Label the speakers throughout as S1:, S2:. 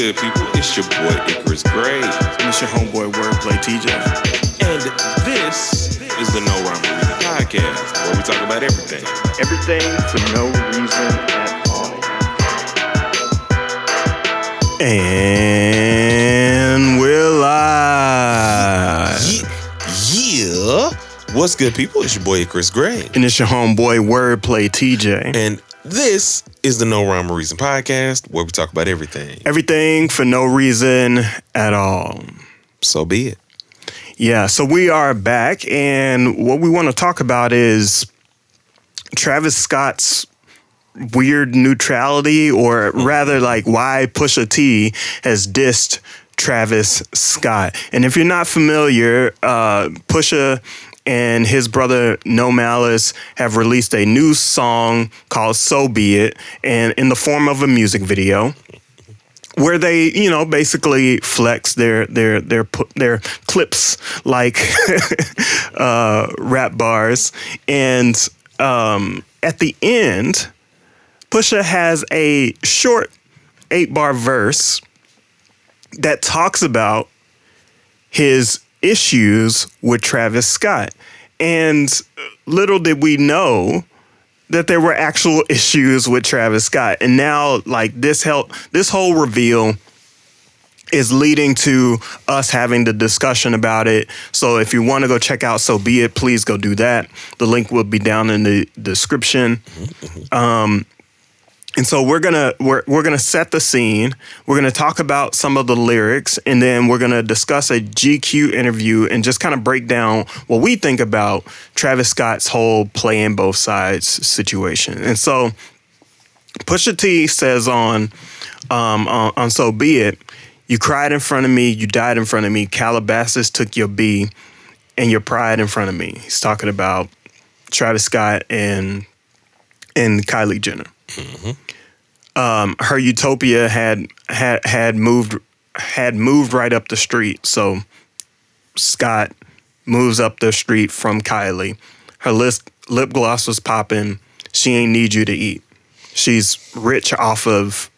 S1: good, people? It's your boy Icarus Gray.
S2: And it's your homeboy Wordplay TJ.
S1: And this is the No Rhyme or Reason podcast, where we talk about everything.
S2: Everything for no reason at all. And we're live.
S1: Yeah. What's good, people? It's your boy Icarus Gray.
S2: And it's your homeboy Wordplay TJ.
S1: And this is the No Rhyme or Reason podcast, where we talk about everything.
S2: Everything for no reason at all.
S1: So be it.
S2: Yeah, so we are back, and what we want to talk about is Travis Scott's weird neutrality, or rather like why Pusha-T has dissed Travis Scott. And if you're not familiar, Pusha and his brother No Malice have released a new song called So Be It, and in the form of a music video, where they, you know, basically flex their Clipse like rap bars. And at the end, Pusha has a short 8-bar verse that talks about his issues with Travis Scott. And little did we know that there were actual issues with Travis Scott. And now, like, this whole reveal is leading to us having the discussion about it. So if you want to go check out So Be It, please go do that. The link will be down in the description. And so we're gonna set the scene. We're gonna talk about some of the lyrics, and then we're gonna discuss a GQ interview and just kind of break down what we think about Travis Scott's whole playing both sides situation. And so Pusha T says on So Be It, "You cried in front of me, you died in front of me. Calabasas took your B and your pride in front of me." He's talking about Travis Scott and Kylie Jenner. Mm-hmm. Her utopia had moved right up the street. So Scott moves up the street from Kylie. Her lip gloss was popping. She ain't need you to eat. She's rich off of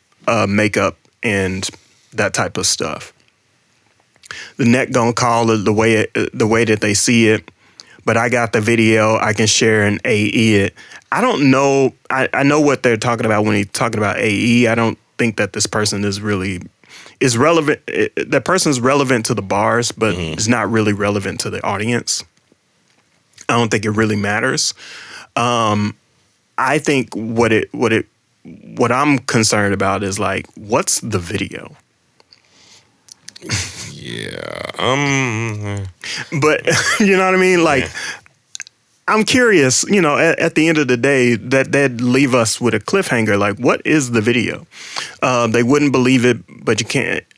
S2: makeup and that type of stuff. The net gonna call it the way that they see it. But I got the video. I can share and AE it. I don't know. I know what they're talking about when he's talking about AE. I don't think that this person is relevant. That person's relevant to the bars, but it's not really relevant to the audience. I don't think it really matters. I think what I'm concerned about is, like, what's the video?
S1: Yeah.
S2: But you know what I mean? Like, I'm curious, you know, at the end of the day, that'd leave us with a cliffhanger. Like, what is the video? They wouldn't believe it, but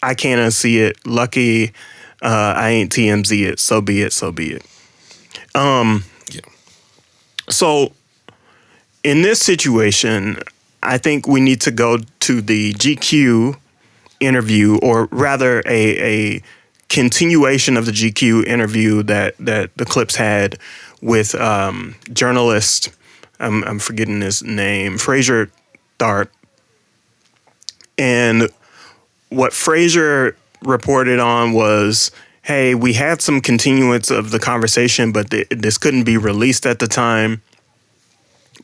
S2: I can't unsee it. Lucky, I ain't TMZ it. So be it, so be it. So in this situation, I think we need to go to the GQ interview, or rather a continuation of the GQ interview that the Clipse had with journalist, I'm forgetting his name, Fraser Tharp. And what Fraser reported on was, hey, we had some continuance of the conversation, but this couldn't be released at the time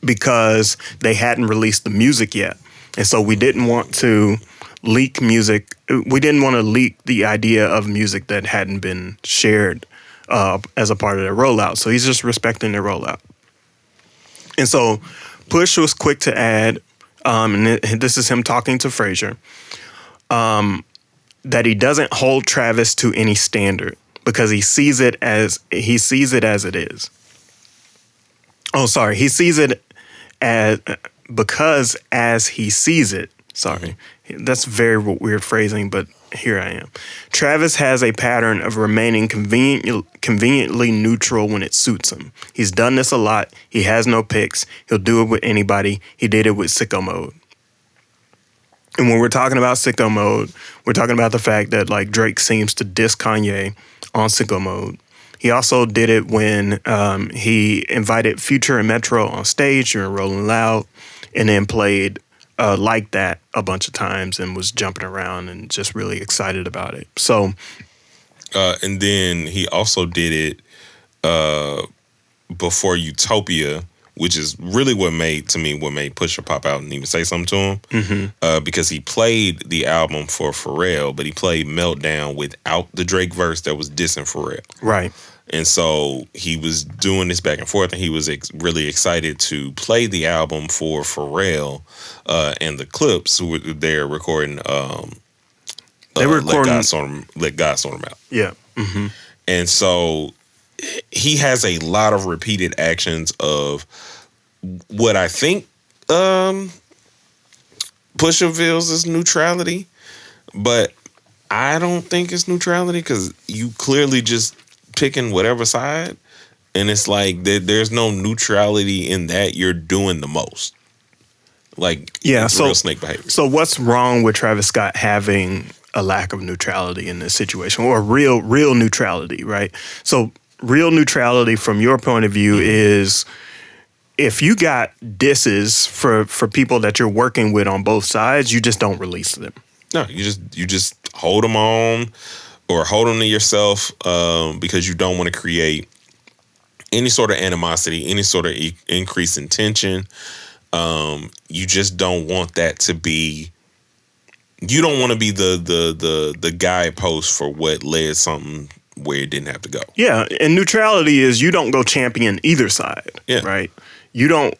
S2: because they hadn't released the music yet. And so we didn't want to leak music. We didn't want to leak the idea of music that hadn't been shared as a part of their rollout. So he's just respecting their rollout. And so Push was quick to add, and this is him talking to Fraser, that he doesn't hold Travis to any standard because he sees it as it is. Oh, sorry. He sees it as because as he sees it. Sorry. That's very weird phrasing, but here I am. Travis has a pattern of remaining conveniently neutral when it suits him. He's done this a lot. He has no picks. He'll do it with anybody. He did it with Sicko Mode. And when we're talking about Sicko Mode, we're talking about the fact that, like, Drake seems to diss Kanye on Sicko Mode. He also did it when he invited Future and Metro on stage during Rolling Loud, and then played liked that a bunch of times and was jumping around and just really excited about it. So,
S1: and then he also did it before Utopia, which is really what made Pusha pop out and even say something to him. Because he played the album for Pharrell, but he played Meltdown without the Drake verse that was dissing Pharrell.
S2: right.
S1: And so he was doing this back and forth, and he was really excited to play the album for Pharrell and the Clipse, who were there recording.
S2: They were recording.
S1: Let God sort 'em out.
S2: Yeah.
S1: And so he has a lot of repeated actions of what I think Pusha feels is neutrality, but I don't think it's neutrality because you clearly just picking whatever side, and it's like there's no neutrality in that. You're doing the most. Like,
S2: Yeah,
S1: it's real snake behavior.
S2: So what's wrong with Travis Scott having a lack of neutrality in this situation, or real neutrality, right? So real neutrality from your point of view is if you got disses for people that you're working with on both sides, you just don't release them.
S1: No, you just hold them on or hold them to yourself because you don't want to create any sort of animosity, any sort of increase in tension. You just don't want that to be. You don't want to be the guidepost for what led something where it didn't have to go.
S2: Yeah, and neutrality is you don't go champion either side. Yeah. Right. You don't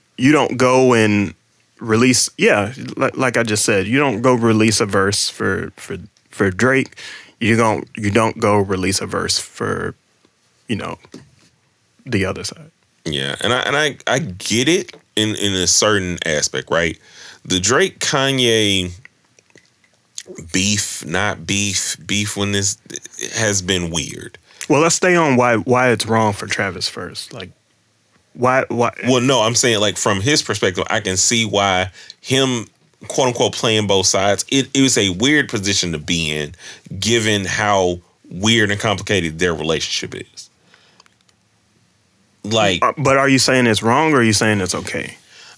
S2: go and release. Yeah, like I just said, you don't go release a verse for Drake. You don't go release a verse for, the other side.
S1: Yeah, and I get it in a certain aspect, right? The Drake Kanye beef, not beef when this has been weird.
S2: Well, let's stay on why it's wrong for Travis first. Like, why?
S1: Well, no, I'm saying, like, from his perspective, I can see why him, quote unquote, playing both sides. It was a weird position to be in, given how weird and complicated their relationship is. Like,
S2: but are you saying it's wrong, or are you saying it's okay?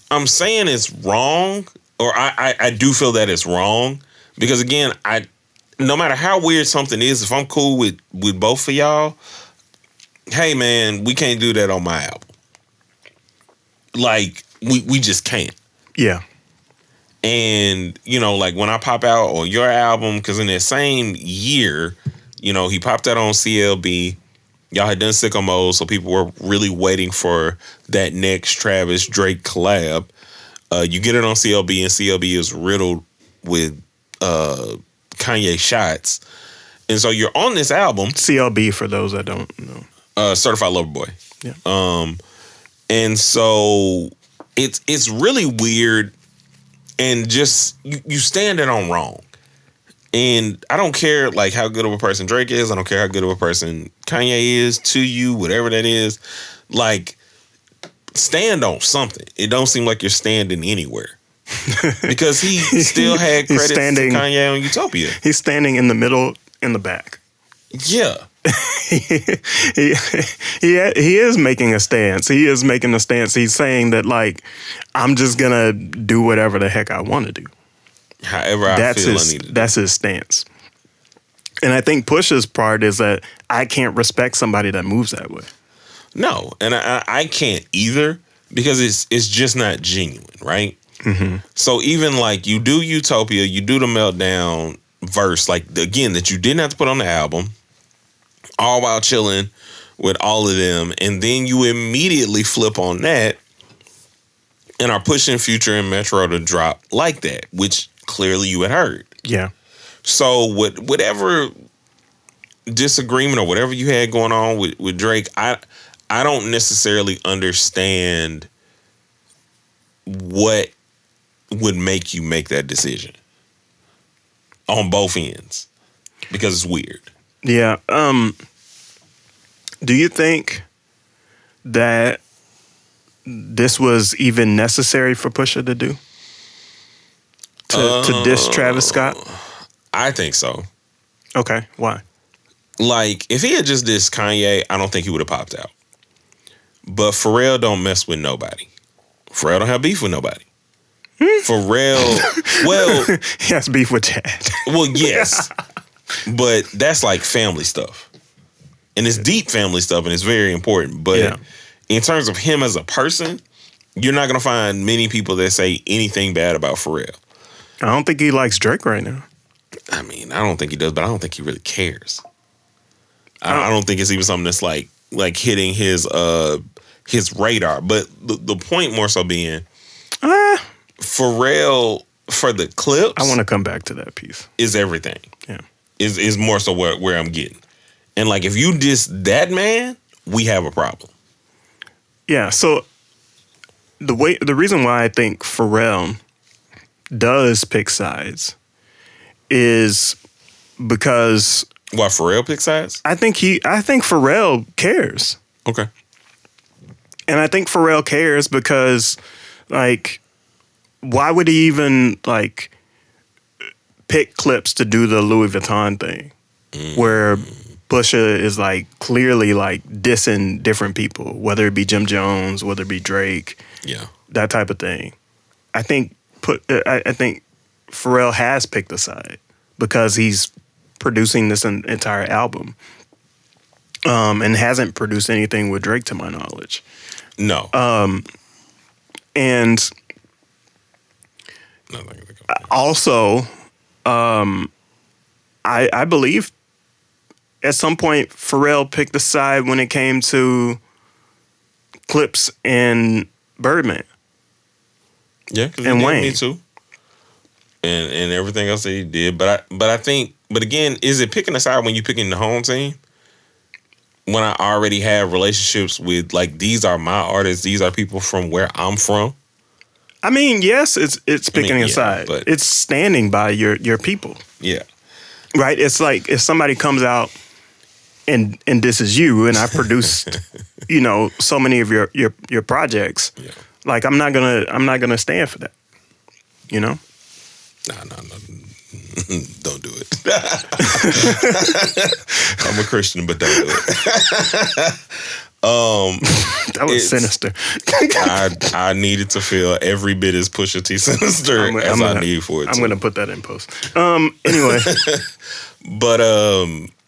S1: I'm saying it's wrong, or I do feel that it's wrong because, again, no matter how weird something is, if I'm cool with both of y'all, hey man, we can't do that on my album. Like, we just can't.
S2: Yeah.
S1: And, like when I pop out on your album, because in that same year, he popped out on CLB. Y'all had done Sicko Mode, so people were really waiting for that next Travis Drake collab. You get it on CLB, and CLB is riddled with Kanye shots. And so you're on this album.
S2: CLB, for those that don't know.
S1: Certified Lover Boy.
S2: Yeah.
S1: And so it's really weird, and just you stand it on wrong. And I don't care like how good of a person Drake is. I don't care how good of a person Kanye is to you, whatever that is. Like, stand on something. It don't seem like you're standing anywhere. Because he still had credits to Kanye on Utopia.
S2: He's standing in the middle, in the back.
S1: Yeah.
S2: he is making a stance. He is making a stance. He's saying that, like, I'm just gonna do whatever the heck I want to do.
S1: However I feel I need to do.
S2: That's his stance. And I think Pusha's part is that I can't respect somebody that moves that way.
S1: No, and I can't either, because it's just not genuine, right?
S2: Mm-hmm.
S1: So even like you do Utopia, you do the Meltdown verse, like, again, that you didn't have to put on the album, all while chilling with all of them, and then you immediately flip on that and are pushing Future and Metro to drop like that, which clearly you had heard.
S2: Yeah.
S1: So whatever disagreement or whatever you had going on with Drake, I don't necessarily understand what would make you make that decision on both ends, because it's weird.
S2: Yeah. Do you think that this was even necessary for Pusha to do? To diss Travis Scott?
S1: I think so.
S2: Okay. Why?
S1: Like, if he had just dissed Kanye, I don't think he would have popped out. But Pharrell don't mess with nobody. Pharrell don't have beef with nobody. Pharrell, well,
S2: He has beef with Chad.
S1: well, yes, but that's like family stuff, and it's deep family stuff, and it's very important. But
S2: Yeah.
S1: in terms of him as a person, you're not gonna find many people that say anything bad about Pharrell.
S2: I don't think he likes Drake right now.
S1: I mean, I don't think he does, but I don't think he really cares. I don't think it's even something that's like hitting his radar. But the point more so being, Pharrell for the Clipse,
S2: I want to come back to that piece.
S1: is everything.
S2: Yeah.
S1: Is more so where I'm getting. And like if you diss that man, we have a problem.
S2: Yeah. So the reason why I think Pharrell does pick sides is because
S1: Why Pharrell pick sides?
S2: I think Pharrell cares.
S1: Okay.
S2: And I think Pharrell cares because, like, why would he even, like, pick Clipse to do the Louis Vuitton thing? Where Pusha is, like, clearly, like, dissing different people, whether it be Jim Jones, whether it be Drake,
S1: Yeah.
S2: that type of thing. I think Pharrell has picked a side because he's producing this entire album, and hasn't produced anything with Drake to my knowledge.
S1: No.
S2: And also, I believe at some point Pharrell picked a side when it came to Clipse and Birdman.
S1: Yeah, because
S2: and
S1: he did
S2: Wayne.
S1: Me Too. And everything else that he did. But I think, but again, is it picking a side when you picking the home team? When I already have relationships with, like, these are my artists, these are people from where I'm from.
S2: I mean, yes, it's picking a side,
S1: but
S2: it's standing by your people.
S1: Yeah.
S2: Right? It's like if somebody comes out and this is you, and I produced, so many of your projects.
S1: Yeah.
S2: Like I'm not gonna stand for that.
S1: No. Don't do it. I'm a Christian, but don't do it.
S2: That was sinister.
S1: I needed to feel every bit as Pusha-T sinister I need for it.
S2: I'm gonna put that in post. Anyway.
S1: But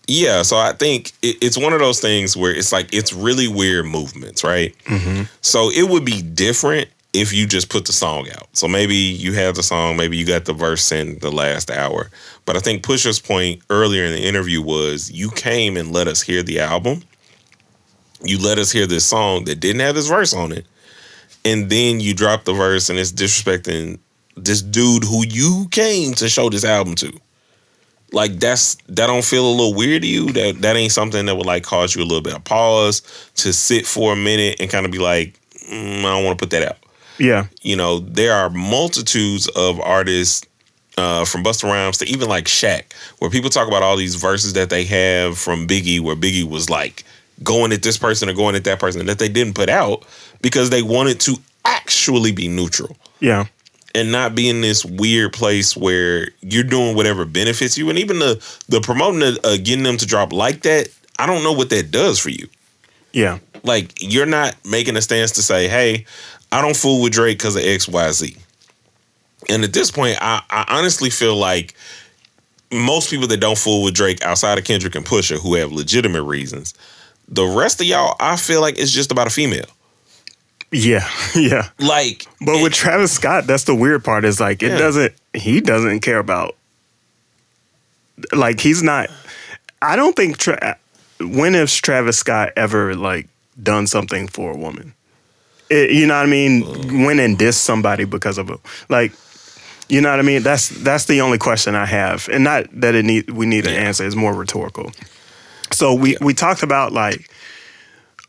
S1: yeah, so I think it's one of those things where it's like it's really weird movements, right?
S2: Mm-hmm.
S1: So it would be different if you just put the song out. So maybe you have the song, maybe you got the verse in the last hour. But I think Pusha's point earlier in the interview was you came and let us hear the album. You let us hear this song that didn't have this verse on it. And then you drop the verse and it's disrespecting this dude who you came to show this album to. Like that don't feel a little weird to you? That ain't something that would like cause you a little bit of pause to sit for a minute and kind of be like, I don't want to put that out.
S2: Yeah.
S1: There are multitudes of artists from Busta Rhymes to even like Shaq, where people talk about all these verses that they have from Biggie, where Biggie was like going at this person or going at that person that they didn't put out because they wanted to actually be neutral.
S2: Yeah.
S1: And not be in this weird place where you're doing whatever benefits you. And even the promoting, getting them to drop like that, I don't know what that does for you.
S2: Yeah.
S1: Like, you're not making a stance to say, hey, I don't fool with Drake because of X, Y, Z. And at this point, I honestly feel like most people that don't fool with Drake outside of Kendrick and Pusha, who have legitimate reasons, the rest of y'all, I feel like it's just about a female.
S2: Yeah, yeah.
S1: Like,
S2: but with Travis Scott, that's the weird part. Is like he doesn't care about. Like he's not. I don't think. When has Travis Scott ever like done something for a woman? You know what I mean? Went and dissed somebody because of like. You know what I mean? That's the only question I have, and not that we need an answer. It's more rhetorical. So we talked about like,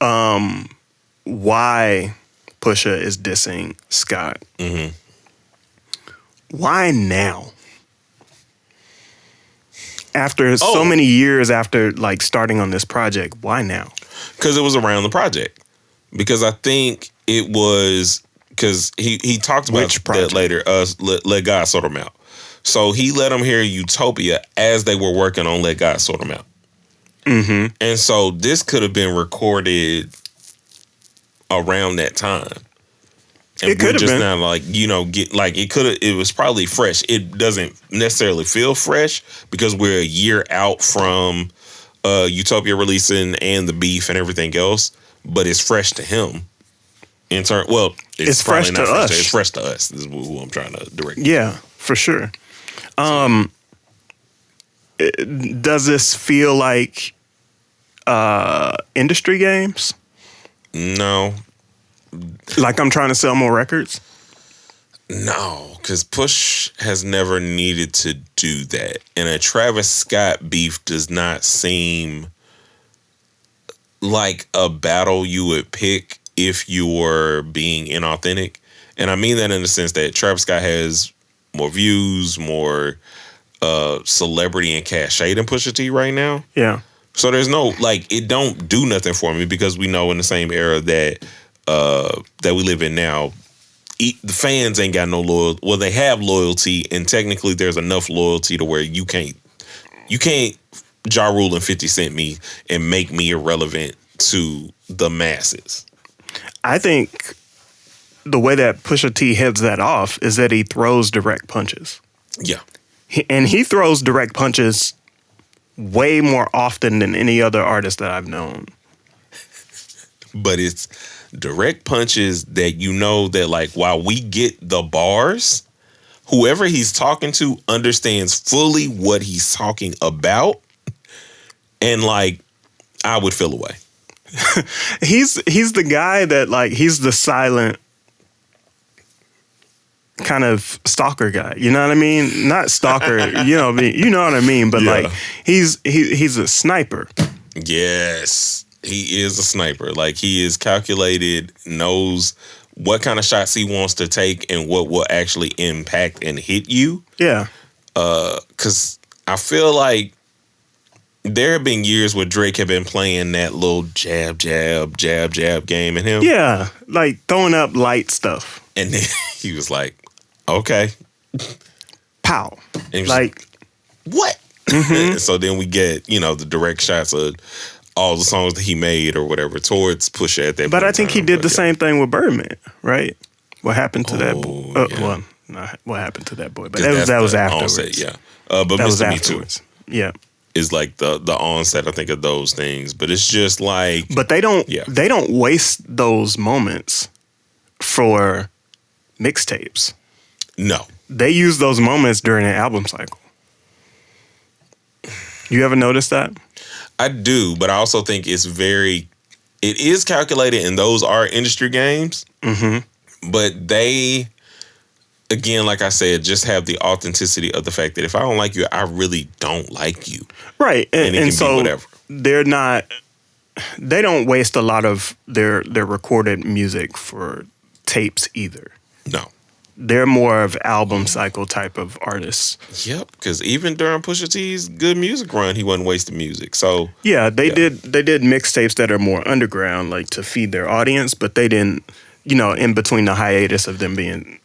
S2: why Pusha is dissing Scott.
S1: Mm-hmm.
S2: Why now? After so many years after like starting on this project, why now?
S1: Because it was around the project. Because I think it was because he talked about that later. Let God Sort Him Out. So he let them hear Utopia as they were working on Let God Sort Him Out.
S2: Mm-hmm.
S1: And so this could have been recorded around that time. And
S2: It
S1: we're
S2: could have
S1: just
S2: been.
S1: not like, get like it was probably fresh. It doesn't necessarily feel fresh because we're a year out from Utopia releasing and the beef and everything else, but it's fresh to him. It's
S2: fresh
S1: probably
S2: to
S1: not fresh
S2: us.
S1: it's fresh to us. This is who I'm trying to direct.
S2: Yeah, for sure. Does this feel like industry games?
S1: No,
S2: Like I'm trying to sell more records?
S1: no, because Push has never needed to do that, and a Travis Scott beef does not seem like a battle you would pick if you were being inauthentic. And I mean that in the sense that Travis Scott has more views, more celebrity and cachet than Pusha T right now.
S2: Yeah.
S1: So there's no it don't do nothing for me because we know in the same era that that we live in now, the fans ain't got no loyalty. Well, they have loyalty, and technically there's enough loyalty to where you can't Ja Rule and 50 Cent me and make me irrelevant to the masses.
S2: I think the way that Pusha T heads that off is that he throws direct punches.
S1: Yeah.
S2: And he throws direct punches way more often than any other artist that I've known.
S1: But it's direct punches that that while we get the bars, whoever he's talking to understands fully what he's talking about. And I would feel away.
S2: He's the guy that he's the silent kind of stalker guy. You know what I mean? Not stalker, you know what I mean, but
S1: Yeah.
S2: he's a sniper.
S1: Yes. He is a sniper. He is calculated, knows what kind of shots he wants to take and what will actually impact and hit you.
S2: Yeah.
S1: Cause I feel like there have been years where Drake had been playing that little jab, jab, jab, jab game in him.
S2: Yeah. Throwing up light stuff.
S1: And then he was like, okay.
S2: Pow.
S1: And he was what? Mm-hmm. So then we get, the direct shots of all the songs that he made or whatever towards Pusha at that
S2: But
S1: point.
S2: I think he did the same thing with Birdman, right? What happened to that boy?
S1: Yeah.
S2: Well, not what happened to that boy, but
S1: That's
S2: that was
S1: the
S2: afterwards.
S1: onset, yeah. But
S2: That was
S1: Mr. Me Too
S2: afterwards. Yeah.
S1: is the onset, I think, of those things. But it's just
S2: But they don't waste those moments for mixtapes.
S1: No.
S2: They use those moments during an album cycle. You ever notice that?
S1: I do, but I also think it is calculated, and those are industry games. Mm-hmm. But they, again, like I said, just have the authenticity of the fact that if I don't like you, I really don't like you.
S2: Right.
S1: And it can
S2: so
S1: be whatever.
S2: They don't waste a lot of their recorded music for tapes either.
S1: No.
S2: They're more of album cycle type of artists.
S1: Yep, because even during Pusha T's good music run, he wasn't wasting music. So
S2: yeah, they did mixtapes that are more underground, to feed their audience, but they didn't, in between the hiatus of them being,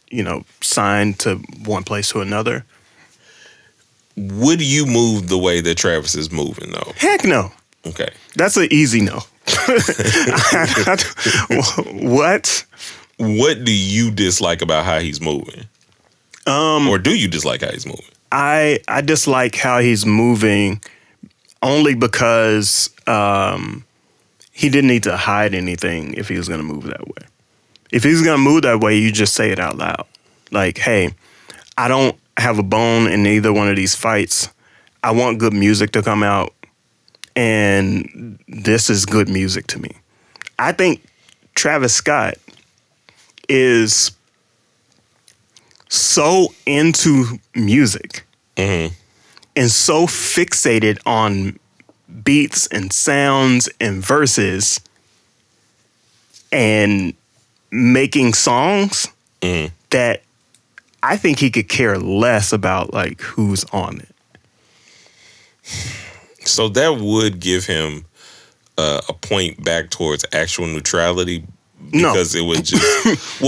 S2: signed to one place to another.
S1: Would you move the way that Travis is moving, though?
S2: Heck no.
S1: Okay.
S2: That's an easy no. What?
S1: What do you dislike about how he's moving? Or do you dislike how he's moving?
S2: I dislike how he's moving only because he didn't need to hide anything if he was going to move that way. If he's going to move that way, you just say it out loud. Hey, I don't have a bone in either one of these fights. I want good music to come out, and this is good music to me. I think Travis Scott is so into music and so fixated on beats and sounds and verses and making songs that I think he could care less about who's on it.
S1: So that would give him a point back towards actual neutrality. Because it would just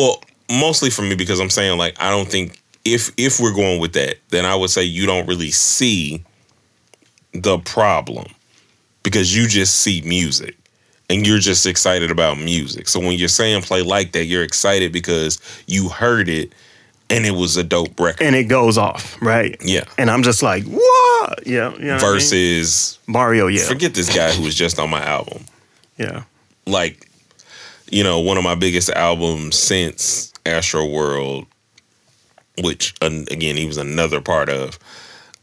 S1: mostly for me, because I'm saying I don't think if we're going with that, then I would say you don't really see the problem because you just see music and you're just excited about music. So when you're saying play like that, you're excited because you heard it and it was a dope record.
S2: And it goes off, right?
S1: Yeah.
S2: And I'm just like, what? Yeah. You know
S1: Versus
S2: what I mean? Mario, yeah.
S1: forget this guy who was just on my album.
S2: Yeah.
S1: Like, one of my biggest albums since Astro World, which, again, he was another part of.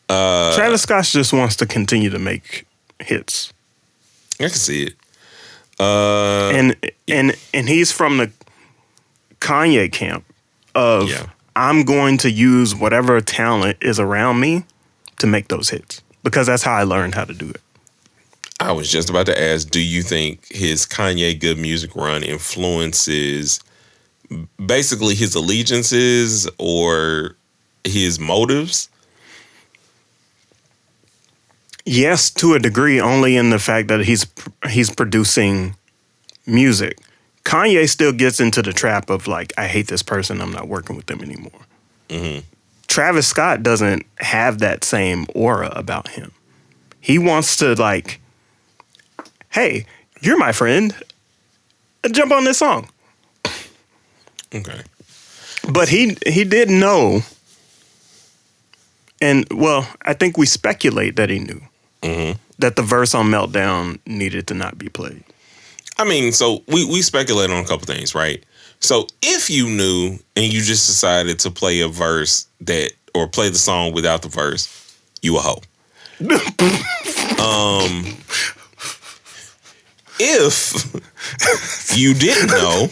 S2: Travis Scott just wants to continue to make hits.
S1: I can see it.
S2: And he's from the Kanye camp of
S1: Yeah.
S2: I'm going to use whatever talent is around me to make those hits because that's how I learned how to do it.
S1: I was just about to ask, do you think his Kanye Good Music run influences basically his allegiances or his motives?
S2: Yes, to a degree, only in the fact that he's producing music. Kanye still gets into the trap of like, I hate this person, I'm not working with them anymore.
S1: Mm-hmm.
S2: Travis Scott doesn't have that same aura about him. He wants to like, hey, you're my friend. Jump on this song.
S1: Okay.
S2: But he did know, and well, I think we speculate that he knew that the verse on Meltdown needed to not be played.
S1: I mean, so we speculate on a couple things, right? So if you knew and you just decided to play a verse or play the song without the verse, you a hoe. If you didn't know,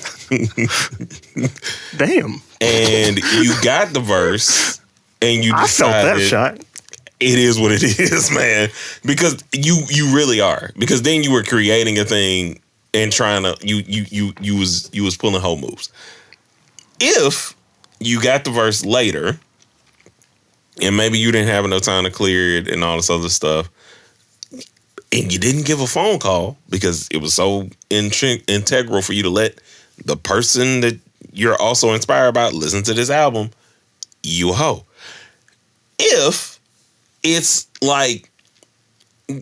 S2: Damn,
S1: and you got the verse and you decided,
S2: I felt that shot.
S1: It is what it is, man. Because you really are. Because then you were creating a thing and trying to you was pulling whole moves. If you got the verse later, and maybe you didn't have enough time to clear it and all this other stuff, and you didn't give a phone call because it was so integral for you to let the person that you're also inspired by listen to this album, you a hoe. If it's like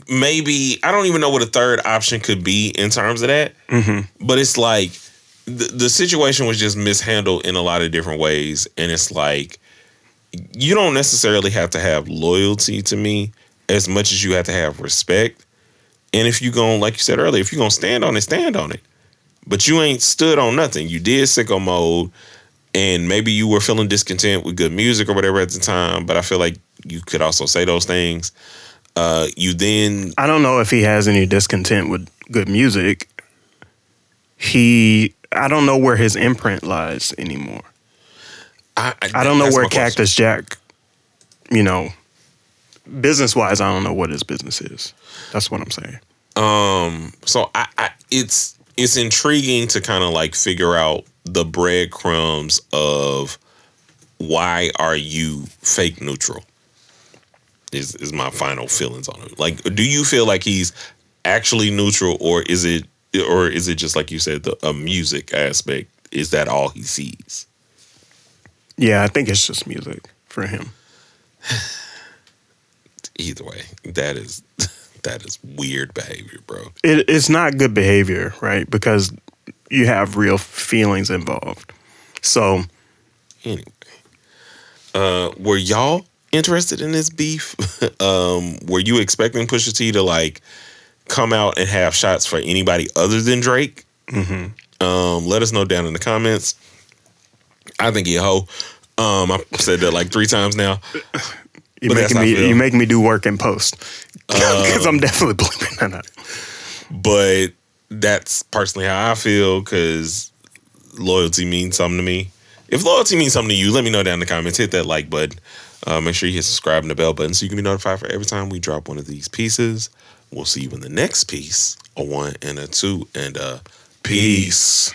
S1: maybe, I don't even know what a third option could be in terms of that, but it's like the situation was just mishandled in a lot of different ways, and it's like you don't necessarily have to have loyalty to me as much as you have to have respect. And if you gon', like you said earlier, if you're gonna stand on it, stand on it. But you ain't stood on nothing. You did sicko mode, and maybe you were feeling discontent with good music or whatever at the time, but I feel like you could also say those things. I
S2: don't know if he has any discontent with good music. I don't know where his imprint lies anymore. I don't know where Cactus Jack, business-wise, I don't know what his business is. That's what I'm saying.
S1: So it's intriguing to kind of like figure out the breadcrumbs of why are you fake neutral is my final feelings on it. Like, do you feel like he's actually neutral, or is it just like you said, a music aspect? Is that all he sees?
S2: Yeah, I think it's just music for him.
S1: Either way, that is weird behavior, bro.
S2: It's not good behavior, right? Because you have real feelings involved. So,
S1: anyway, were y'all interested in this beef? Were you expecting Pusha T to like come out and have shots for anybody other than Drake? Let us know down in the comments. I think he a hoe. I said that like 3 times now.
S2: You making me do work in post because I'm definitely believing that out.
S1: But that's personally how I feel, because loyalty means something to me. If loyalty means something to you, let me know down in the comments. Hit that like button. Make sure you hit subscribe and the bell button so you can be notified for every time we drop one of these pieces. We'll see you in the next piece, a 1 and a 2 and a peace.